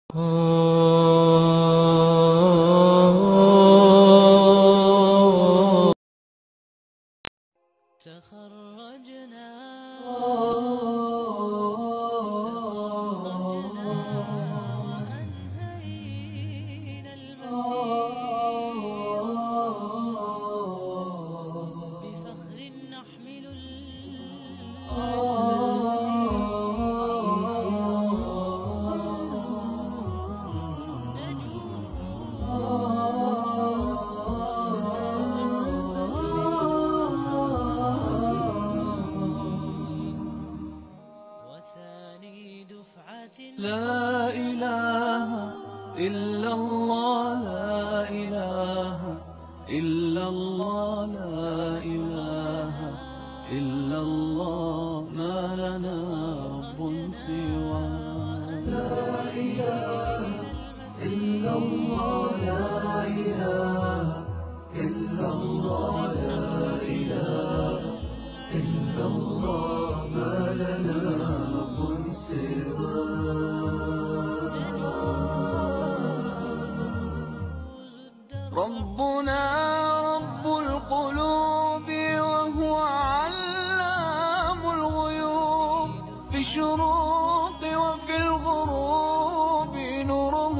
تخرجنا وأنهينا المسير بفخر نحمل لا إله إلا الله، لا إله إلا الله، لا إله إلا الله، ما لنا رب سواه. لا إله إلا الله، لا إله إلا الله، لا إله إلا الله، ما لنا رب سواه. ربنا رب القلوب وهو علام الغيوب، في الشروق وفي الغروب نوره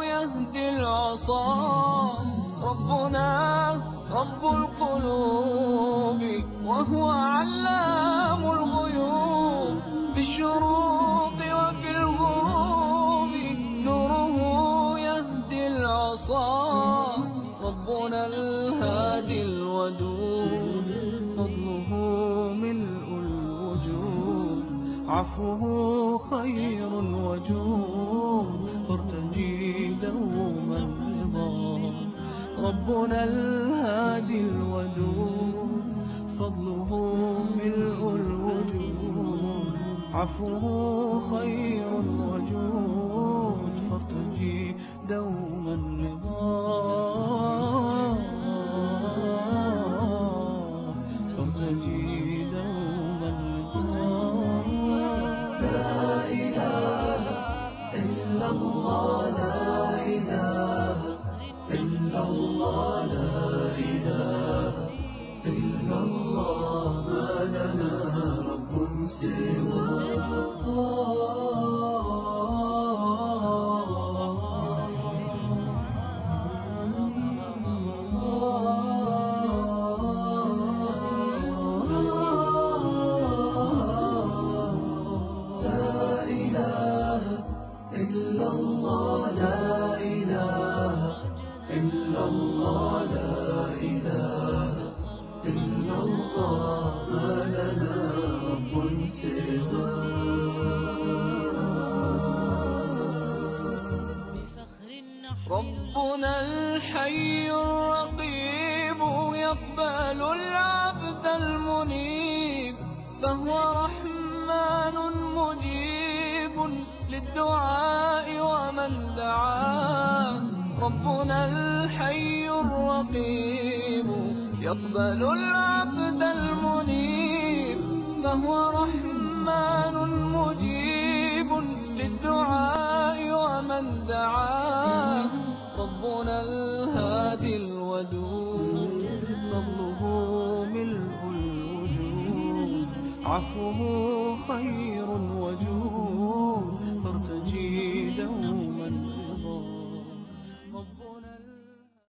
يهدي العصا. ربنا رب القلوب وهو علام الغيوب، في الشروق وفي الغروب نوره يهدي العصا. ربنا الهادي الودود، فضله ملء الوجود، عفوه خير وجود، فارتجي دوما رضا. ربنا الهادي الودود، فضله ملء الوجود، عفوه خير وجود، فارتجي دوما رضا. ربنا الحي الرقيب يقبل العبد المنيب، فهو رحمن مجيب للدعاء ومن دعاه. ربنا الحي الرقيب يقبل العبد المنيب، فهو رحمن